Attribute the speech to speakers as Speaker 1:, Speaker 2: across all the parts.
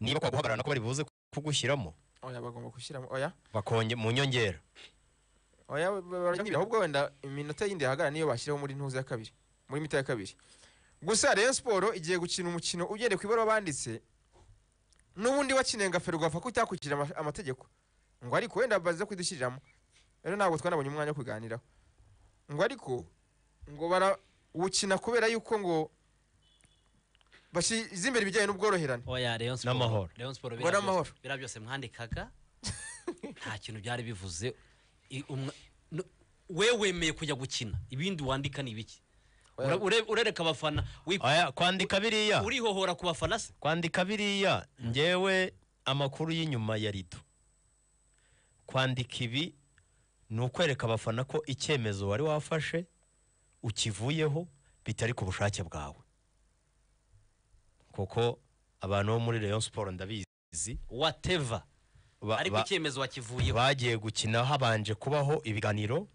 Speaker 1: niba kwa guhagarara ko bari buze kugushyiramo
Speaker 2: oya bagomba gushyiramo oya
Speaker 1: bakonge mu nyongera
Speaker 2: oya barangira ahubwo wenda iminota yindi hagara niyo bashyiraho muri ntuza ya kabiri muri mita ya kabiri gusa Rayon Sport igiye gukina umukino ugende kwibaro banditse n'ubundi wakinenga Ferwafa ko itakurikira amategeko ngo ariko wenda baze kwidushyiriramo rero ntabwo twanabonye umwanya wo kuganiraho ngo ariko ngo bara ukina kubera yuko ngo bashize imbere bijyanye n'ubworoherane
Speaker 3: oya Rayon Sport bira byose mwandikaga nta kintu byari bivuze wemeye kujya gukina ibindi wandika ni ibiki urereka abafana
Speaker 1: kwandika biriya
Speaker 3: urihohora ku bafana se
Speaker 1: kwandika biriya ngewe amakuru y'inyuma ya rido kwandika ibi ni ukwereka abafana ko icyemezo wari wafashe ukivuyeho bitari ku bushake bwawe kuko abantu bo muri Rayon Sport ndabizi
Speaker 3: whatever ariko icyemezo wakivuyeho
Speaker 1: bagiye gukina habanje kubaho ibiganiro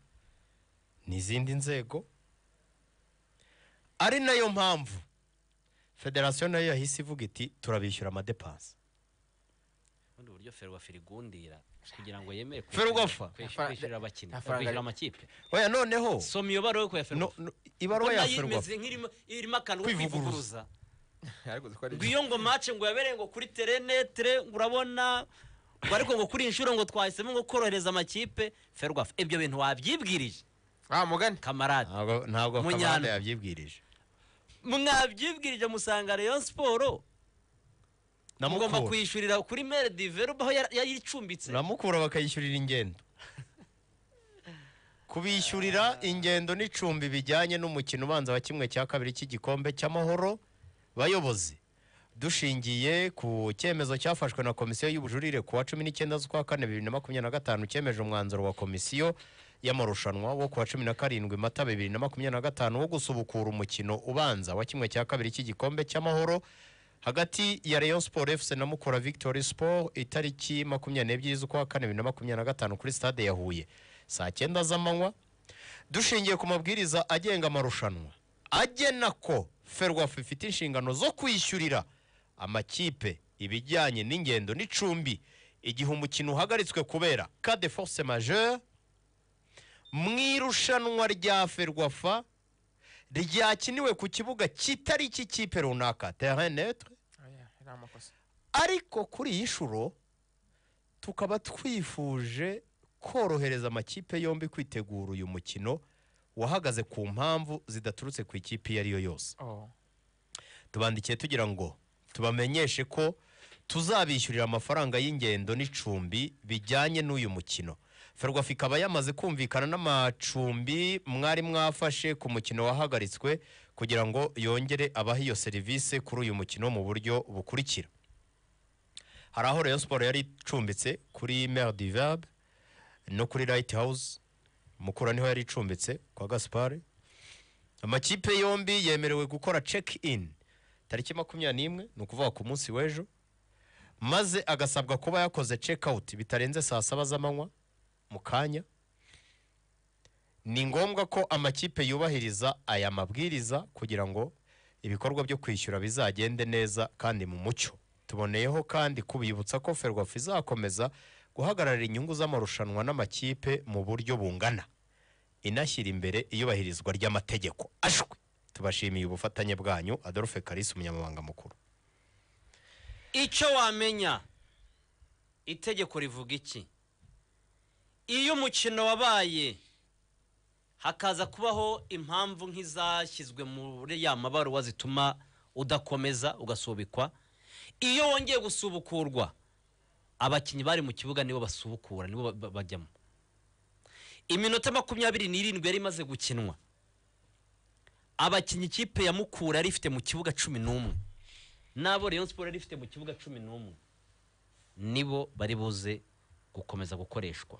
Speaker 1: n'izindi nzego ari nayo mpamvu federation nayo yahise ivuga iti turabishyura amadepanse
Speaker 3: ubundi buryo Ferwafa irigundira kugira ngo yemere
Speaker 1: kwishyurira
Speaker 3: abakinnyi kwishyura amakipe
Speaker 1: oya noneho
Speaker 3: soma iyo baruwa ko ya Ferwafa
Speaker 1: ibaruwa ya Ferwafa
Speaker 3: irimo akantu ko kwivuguruza iyo ngo match ngo yabereye ngo kuri terenetre urabona ngo ariko ngo kuri inshuro ngo twahisemo ngo korohereza amakipe Ferwafa ibyo bintu wabyibwirije
Speaker 2: mugani
Speaker 3: kamarade
Speaker 1: ntabwo kamarade yabyibwirije
Speaker 3: mwabyibwirije musanga Rayon Sport mugomba kwishyurira kuri Mere Develop aho yayicumbitse
Speaker 1: namukura bakayishyurira ingendo kubishyurira ingendo n'icumbi bijyanye n'umukino ubanza wa kimwe cya kabiri cy'igikombe cy'amahoro bayobozi dushingiye ku cyemezo cyafashwe na komisiyo y'ubujurire kuwa 19 z'ukwa 4 2025 cyemeje umwanzuro wa komisiyo y'amarushanwa wo kuwa 17 Mata 2025 wo gusubukura umukino ubanza wa kimwe cya kabiri cy'igikombe cy'amahoro hagati ya Rayon Sport FC na Mukura Victory Sport itariki 22 z'ukwa 4 2025 kuri stade ya Huye saa 9 z'amanywa dushingiye ku mabwiriza agenga amarushanwa agena ko Ferwafa ifite inshingano zo kwishyurira amakipe ibijyanye n'ingendo n'icumbi igihe umukino uhagaritswe kubera cas de force majeure mwirushanwa rya Ferwafa ryakiniwe ku kibuga kitari ikipe runaka terrain neutre ariko kuri iyi shuro tukaba twifuje korohereza amakipe yombi kwitegura uyu mukino wahagaze ku mpamvu zidaturutse ku ikipe iyo ariyo yose tubandikiye tugira ngo tubamenyeshe ko tuzabishyurira amafaranga y'ingendo n'icumbi bijyanye n'uyu mukino Ferwafa ikaba yamaze kumvikana n'amacumbi mwari mwafashe ku mukino wahagaritswe kugira ngo yongere abaha iyo serivisi kuri uyu mukino mu buryo bukurikira hari aho Rayon Sport yari icumbitse kuri Mere Develop no kuri Lighthouse Mukura niho yari icumbitse kwa Gaspard amakipe yombi yemerewe gukora check in tariki 21 ni ukuvuga ku munsi w'ejo maze agasabwa kuba yakoze check out bitarenze saa 7 z'amanywa mu kanya ni ngombwa ko amakipe yubahiriza aya mabwiriza kugira ngo ibikorwa byo kwishyura bizagende neza kandi mu mucyo tuboneyeho kandi kubibutsa ko Ferwafa izakomeza guhagararira inyungu z'amarushanwa n'amakipe mu buryo bungana inashyira imbere iyubahirizwa ry'amategeko ashwe tubashimiye ubufatanye bwanyu Adolphe Kalisa umunyamabanga mukuru
Speaker 3: icyo wamenya itegeko rivuga iki iyo umukino wabaye hakaza kubaho impamvu nk'izashyizwe muri ya mabaruwa zituma udakomeza ugasubikwa iyo wongeye gusubukurwa abakinnyi bari mu kibuga nibo basubukura nibo bajyamo iminota 27 yari imaze gukinwa abakinnyi ikipe ya Mukura yari ifite mu kibuga 11 nabo Rayon Sport yari ifite mu kibuga 11 nibo bari buze gukomeza gukoreshwa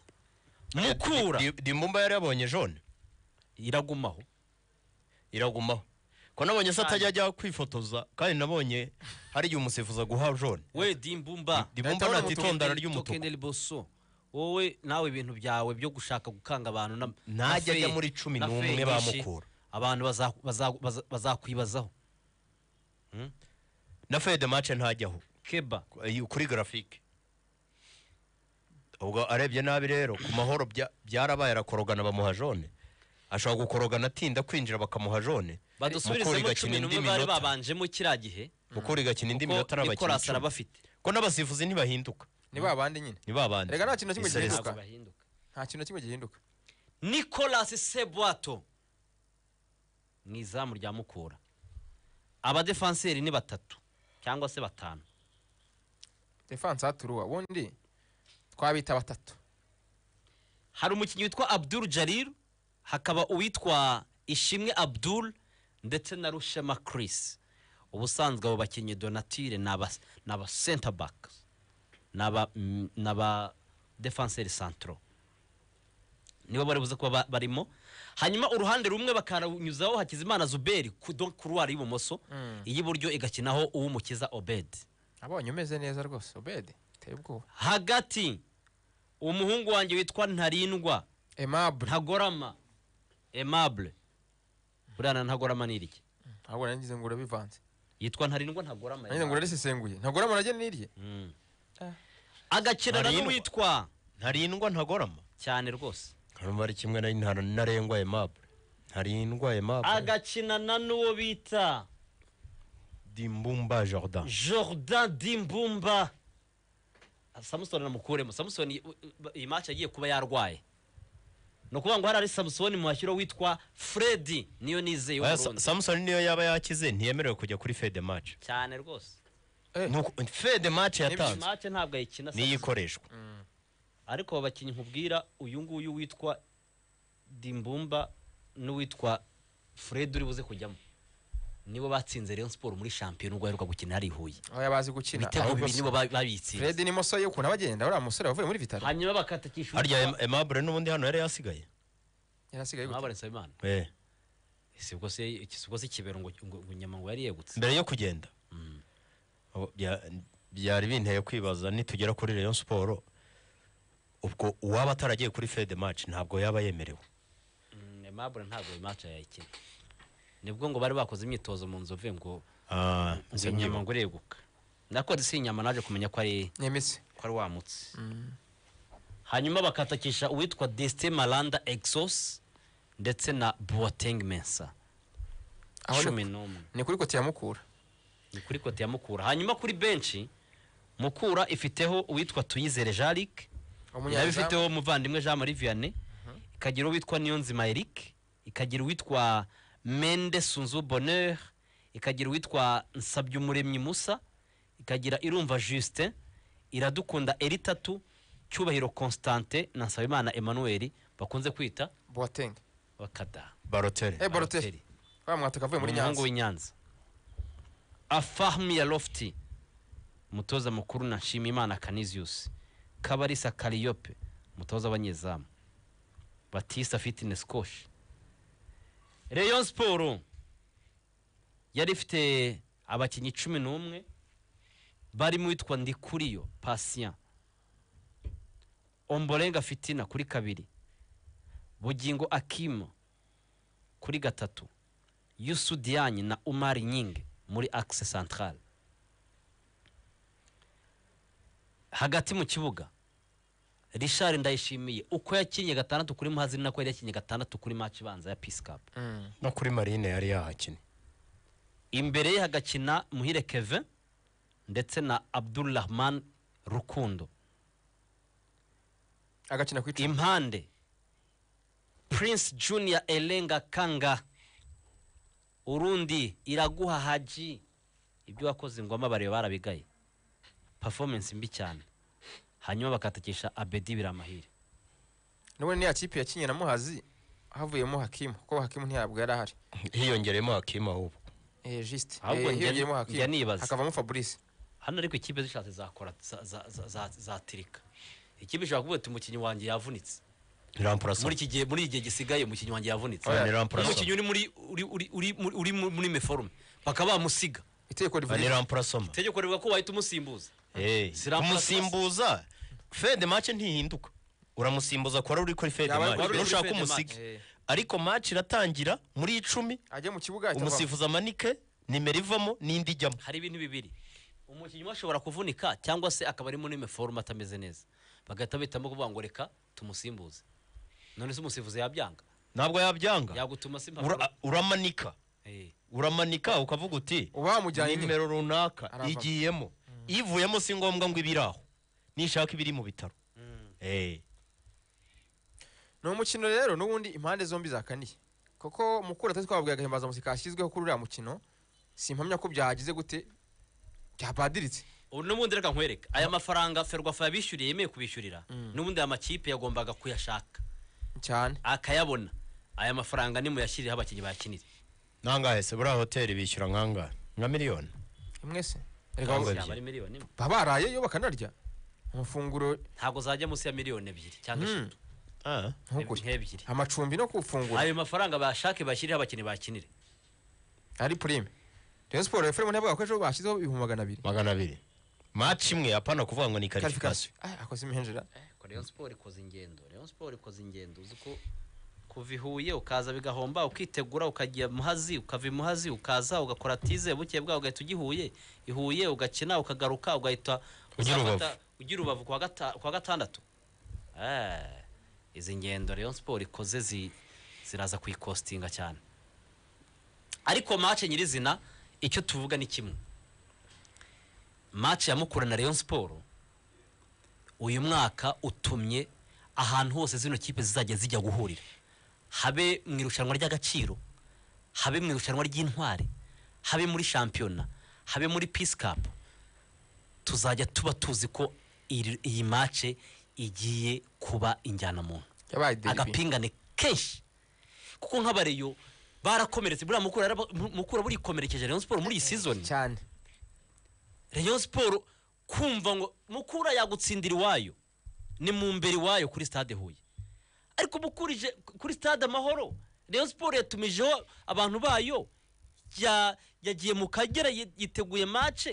Speaker 3: Mukura
Speaker 1: Dimumba yari yabonye jaune
Speaker 3: iragumaho
Speaker 1: ko nabonye se atajya kwifotoza kandi nabonye hari igihe umusifuza guha jaune
Speaker 3: we Dimumba
Speaker 1: natitondana ry'umutuku
Speaker 3: wowe nawe ibintu byawe byo gushaka gukanga abantu
Speaker 1: najya ajya muri 11 bamukura
Speaker 3: abantu bazakwibazaho
Speaker 1: na fede match ntajyaho
Speaker 3: Keba
Speaker 1: kuri graphique ubwo arebye nabi rero ku mahoro byarabaye arakorogana bamuha jone ashobora gukorogana atinda kwinjira bakamuha jone
Speaker 3: badusubirizemo 11 bari babanjemo kiriya gihe
Speaker 1: mukuri gakina indi minota
Speaker 3: n'abakina bafite
Speaker 1: ko n'abasifuzi ntibahinduka
Speaker 2: ni babandi nyine
Speaker 1: ni babandi
Speaker 2: rega nta kintu kimwe gihinduka
Speaker 3: bahinduka
Speaker 2: nta kintu kimwe gihinduka
Speaker 3: Nicolas Sebwato mwizamu rya Mukura abadefanseri ni 3 cyangwa se 5
Speaker 2: defense aturuwa wundi twabita 3
Speaker 3: hari umukinnyi witwa Abdul Jalil hakaba uwitwa Ishimwe Abdul ndetse na Rushema Chris ubusanzwe abo bakinnyi Donatire naba center back naba defenseur central nibo bari buze kuba barimo hanyuma uruhande rumwe bakaranyuzaho Hakizimana Zuberi ku couloir y'ibumoso iyiburyo igakinaho uwumukiza Obed
Speaker 2: abonye umeze neza rwose Obed teye ubwoba
Speaker 3: hagati umuhungu wanjye witwa Ntarindwa Aimable burana Ntagorama nirike
Speaker 2: ahubwo nangize ngo urabivanze
Speaker 3: yitwa Ntarindwa Ntagorama
Speaker 2: nangize ngo urarisesenguye Ntagorama naje nirye
Speaker 3: agakina n'uwitwa
Speaker 1: Ntarindwa Ntagorama
Speaker 3: cyane rwose
Speaker 1: harimo ari kimwe na Ntarengwa Aimable Ntarindwa Aimable
Speaker 3: agakina n'uwo bita
Speaker 1: Dimbumba Jordan
Speaker 3: Dimbumba Samson namukuremo Samson iyi match agiye kuba yarwaye no kuvuga ngo hari Samson mu hashyiro witwa Freddy niyo nizeye
Speaker 1: w'Uburundi Samson niyo yaba yakize ntiyemerewe kujya kuri fede match
Speaker 3: cyane rwose
Speaker 1: nuko fede match yatanze
Speaker 3: match ntabwo ayikina
Speaker 1: niyikoreshwa
Speaker 3: ariko abakinnyi nkubwira uyu nguyu witwa Dimbumba n'uwitwa Fred uri buze kujyamo nibo batsinze Rayon Sport muri champion ubwo aheruka gukina hari Huye
Speaker 2: oya bazi gukina
Speaker 3: ahubwo nibo babitsinze
Speaker 2: Fred ni moso yo kuna bagenda uri musore wavuye muri Vitali
Speaker 3: hanyuma bakatakisha
Speaker 1: harya Aimable n'ubundi hano yari yasigaye
Speaker 3: Aimable Nsabimana sibwo se kibero ngo nyama ngo yari yegutse
Speaker 1: mbere yo kugenda byari binteye kwibaza nitugera kuri Rayon Sport ubwo uwaba ataragiye kuri fede match ntabwo yaba yemerewe
Speaker 3: Aimable ntabwo iyi match yayikina nibwo ngo bari bakoze imyitozo mu nzove ngo nyama ngo reguka nako si inyama naje kumenya ko ari
Speaker 2: nyemise
Speaker 3: ko ari wamutse hanyuma bakatakisha uwitwa Destin Malanda Exos ndetse na Boateng Mensa
Speaker 2: ni kuri kote ya Mukura
Speaker 3: ni kuri kote ya Mukura hanyuma kuri benchi Mukura ifiteho uwitwa Tuyizere Jalik yabifiteho muvandimwe Jean Marie Vianney ikagira uwitwa Niyonzima Eric ikagira uwitwa Mende Sunzu Bonheur ikagira uwitwa Nsabyumuremyi Musa ikagira Irumva Justin Iradukunda Eritatu Cyubahiro Constante na Nsabimana Emmanuel bakunze kwita
Speaker 2: Boateng
Speaker 3: bakada
Speaker 2: Balotelli bamwataka avuye muri Nyanza
Speaker 3: w'Inyanza Afahmi ya Lofty mutoza mukuru na Nshimiyimana Canisius Kabarisa Kaliope mutoza abanyezamu Batista Fitness Coach Rayon Sport yari ifite abakinnyi 11 bari mu witwa Ndikuriyo Patient Ombolenga Fitina kuri 2 Bugingo Akimo kuri 3 Yusu Diagne na Umar Nyinge muri axe central hagati mu kibuga Richard Ndayishimiye uko yakinye 6 kuri Muhazi nako yari yakinye 6 kuri match banza ya Peace Cup
Speaker 1: no kuri Marine yari yahakine
Speaker 3: imbere ye hagakina Muhire Kevin ndetse na Abdulrahman Rukundo
Speaker 2: agakina kwitwa
Speaker 3: impande Prince Junior Elenga Kanga Urundi Iraguha Haji ibyo wakoze ngoma bare barabigaye performance mbi cyane hanyuma bakatakisha Abedi Biramahire
Speaker 2: none ni akipe yakinye na Muhazi havuyemo Hakimu ko Hakimu ntiyabwo yari ahari
Speaker 1: hiyongeremo Hakimu ahubwo
Speaker 2: juste
Speaker 3: hiyongeremo Hakimu
Speaker 2: akavamo Fabrice
Speaker 3: hano ariko ikipe zishatse zakora za tirika ikipe ishaka kuvuga ati umukinyi wanjye yavunitse muri iki gihe gisigaye umukinyi wanjye yavunitse umukinyi uri muri meforume bakaba bamusiga
Speaker 2: iteko
Speaker 3: rivuga ko wahita umusimbuza
Speaker 1: umusimbuza fede match ntihinduka uramusimbuza kwa uri kuri fede match ushaka umusiga ariko match iratangira muri 10
Speaker 2: ajye mu kibuga
Speaker 1: umusifuza manike nimero ivamo nindi jyamo
Speaker 3: hari ibintu bibiri umukinnyi ashobora kuvunika cyangwa se akaba ari muri forme atameze neza bagahita bitamo kuvuga ngo reka tumusimbuze none se umusifuzi yabyanga
Speaker 1: ntabwo yabyanga
Speaker 3: yagutuma simpa
Speaker 1: uramanika ukavuga uti nimero runaka igiyemo ivuyemo si ngombwa ngo ibiraho nishaka ibiri mu bitaro
Speaker 2: no mukino rero n'ubundi impande zombi zakaniye koko mukura twabwiye agahimbaza musika kashyizweho kuri uriya mukino simpamya ko byagize gute byabadiritse
Speaker 3: n'ubundi reka nkwereka aya mafaranga Ferwafa yabishyuriye yemeye kubishyurira n'ubundi aya makipe yagombaga kuyashaka
Speaker 2: cyane
Speaker 3: akayabona aya mafaranga ni muyashyirira abakinnyi bakinira
Speaker 1: nangahe se buriya hoteli bishyura nkanga nka miliyoni
Speaker 2: imwe se
Speaker 3: ari miliyoni
Speaker 2: babaraye yo bakanarya amafunguro
Speaker 3: ntabwo zajya munsi ya miliyoni 2 cyangwa 3 ebyiri
Speaker 2: amacumbi no kufungura
Speaker 3: ayo mafaranga bashake bashyirira abakinnyi bakinire
Speaker 2: ari prime Rayon Sport FM ntabwo akoresho bashyizeho 200
Speaker 1: match imwe apana kuvuga ngo ni qualification
Speaker 2: akoze imihenjera
Speaker 3: Rayon Sport ikoze ingendo uziko kuvihuye ukaza bigahomba ukitegura ukagiye muhazi ukava muhazi ukaza ugakora tize buke bwa ugahita ugihuye ihuye ugakina ukagaruka ugahita ugira ubavu kwa gatandatu izi ngendo Rayon Sport ikoze ziraza kuyikostinga cyane ariko match nyirizina icyo tuvuga ni kimwe match ya Mukura na Rayon Sport uyu mwaka utumye ahantu hose zino kipe zizajya zijya guhurira habe mu irushanwa ry'agaciro habe mu irushanwa ry'intwari habe muri championnat habe muri Peace Cup tuzajya tuba tuzi ko iyi match igiye kuba injyana muntu agapingane kenshi kuko nk'abareyo barakomeretse buriya Mukura buri komerekeje Rayon Sport muri iyi season
Speaker 2: cyane
Speaker 3: Rayon Sport kumva ngo Mukura yagutsindira iwayo ni mu mbere wayo kuri stade Huye ariko mukurije kuri stade Amahoro Rayon Sport yatumijeho abantu bayo yagiye mu Kagera yiteguye match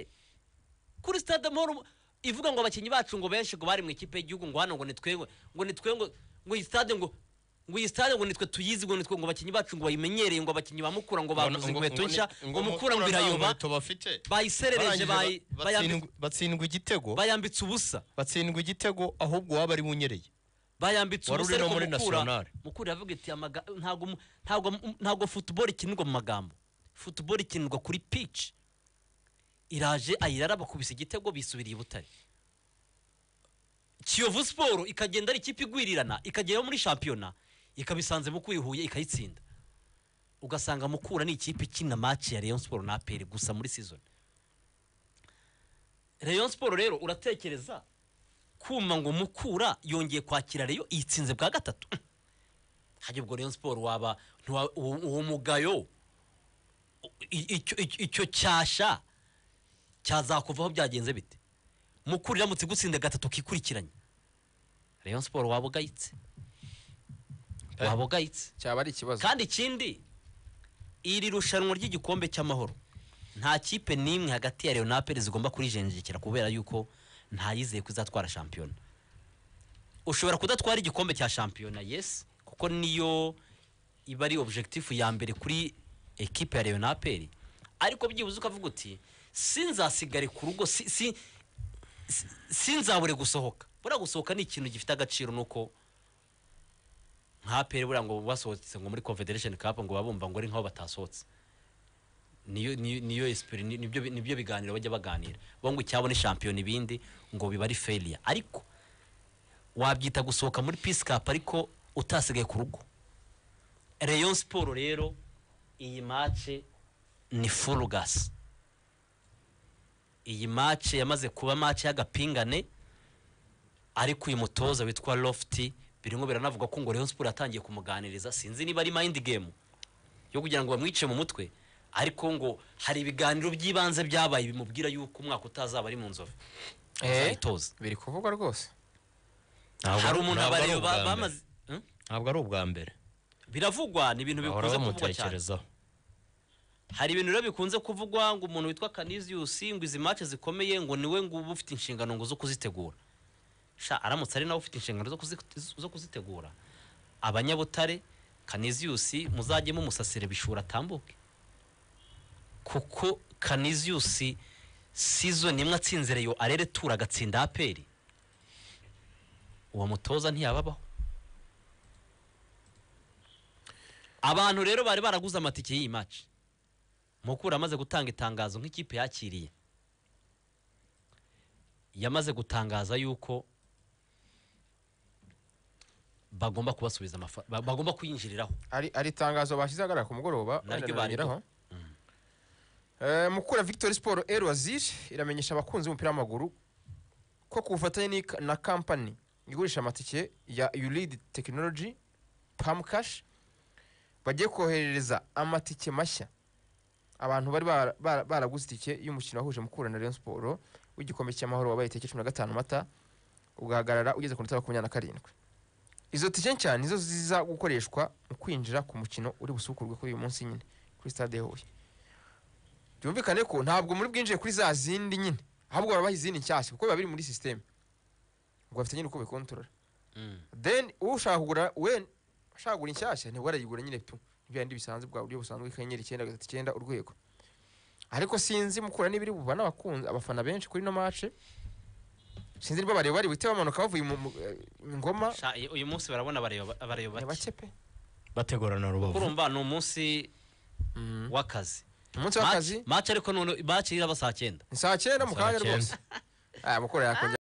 Speaker 3: kuri stade Amahoro ivuga ngo abakinnyi bacu ngo benshi ngo bari mu ikipe y'igihugu ngo hano ngo nitwe ngo stade ngo iyi stade ngo nitwe tuyizi ngo nitwe ngo abakinnyi bacu ngo bayimenyereye ngo abakinnyi bamukura ngo baguze inkweto nshya ngo Mukura ngo irayoba bayiserereje
Speaker 1: batsindwa igitego
Speaker 3: bayambitse ubusa
Speaker 1: batsindwa igitego ahubwo waba ari bunyereye
Speaker 3: bayambitse ubusa ariko Mukura yavuga iti ntago football ikinirwa mu magambo football ikinirwa kuri pitch iraje ayirara bakubise igitego bisubiriye Butare Kiyovu Sport ikagenda ari ikipe igwirirana ikagera muri championnat ikabisanze mu kwihuye ikayitsinda ugasanga Mukura ni ikipe ikina match ya Rayon Sport na APR gusa muri season Rayon Sport rero uratekereza kuma ngo Mukura yongeye kwakira Rayon itsinze bwa gatatu haje ubwo Rayon Sport waba uwo mugayo icyo cyasha cyazakuvaho byagenze bite Mukura iramutse gutsinda gatatu kikurikiranye Rayon Sport wabugayitse
Speaker 2: cyaba ari ikibazo
Speaker 3: kandi ikindi iri rushanwa ry'igikombe cy'amahoro nta kipe nimwe hagati ya Rayon na APR zigomba kurijenjekera kubera yuko nta yizeye kuzatwara champion ushobora kudatwara igikombe cya champion yes kuko niyo iba ari objectif ya mbere kuri equipe ya Rayon na APR ariko byibuze ukavuga uti sinzasigare ku rugo sinzabure gusohoka bura gusohoka ni ikintu gifite agaciro nuko nka APR bura ngo basohotse ngo muri Confederation Cup ngo babumva ngo ari nkaho batasohotse niyo esprit nibyo biganiro bajya baganira bo ngo icyabone champion ibindi ngo biba ari failure ariko wabyita gusohoka muri Peace Cup ariko utasigaye ku rugo Rayon Sport rero iyi match ni full gas iyi match yamaze kuba match y'agapingane ariko uyu mutoza witwa Lofty biringo biranavuga ko ngo Rayon Sport yatangiye kumuganiriza sinzi niba ari mind game yo kugira ngo bamwice mu mutwe ariko ngo hari ibiganiro by'ibanze byabaye bimubwira yuko umwaka utazaba ari mu nzove itoza
Speaker 2: biri kuvugwa rwose
Speaker 3: hari umuntu abareyo bamaze
Speaker 1: ntabwo ari ubwa mbere
Speaker 3: biravugwa ni ibintu bikunze kuvugwa cyane hari ibintu rero bikunze kuvugwa ngo umuntu witwa Canisius ngo izi match zikomeye ngo niwe ngo ufite inshingano ngo zo kuzitegura sha aramutse ari nawe ufite inshingano zo kuzitegura abanyabutare Canisius muzajye mu musasire bishura tambuke kuko Canisius season imwe atsinze Rayon arere tura agatsinda APR uwo mutoza ntiyababaho. Abantu rero bari baraguze amatike y'iyi match Mukura amaze gutanga itangazo nk'ikipe yakiriye yamaze gutangaza yuko bagomba kubasubiza bagomba kuyinjiriraho.
Speaker 2: ari tangazo bashizagarara ku mugoroba
Speaker 3: naryo
Speaker 2: Mukura Victory Sport El Wazir iramenyesha abakunzi b'umupira w'amaguru ko ku bufatanye na company igurisha amatike ya Ulead Technology Pamcash bagiye koherereza amatike mashya abantu bari baraguze itike y'umukino wahuje Mukura na Rayon Sport w'igikombe cy'amahoro wabaye itike 15 Mata ugahagarara ugeze ku 27. Izo tike cyane nizo ziza gukoreshwa mu kwinjira ku mukino uri busukurwe kuri uyu munsi nyine kuri stade Huye. Byumvikane ko ntabwo muri bwinjiye kuri za zindi nyine ahubwo barabaha izindi nshyashya kuko biba biri muri system ngo bafite nyine uko bikontorora. Then ushaka kugura ushaka kugura inshyashya ntabwo arayigura nyine tu ibindi bisanzwe bwa buryo busanzwe kanyenyeri 9 urwego. Ariko sinzi Mukura n'ibiri buba n'abakunzi abafana benshi kuri no match sinzi niba bari bite bamanuka bavuye mu ngoma
Speaker 3: uyu munsi barabona abareba
Speaker 2: bacepe
Speaker 1: bategurana Rubavu
Speaker 3: urumva no munsi w'akazi.
Speaker 2: Umunsi w'akazi
Speaker 3: match ariko none bakirira ba saa 9
Speaker 2: saa 9 mu kanya rwose Mukura yakongera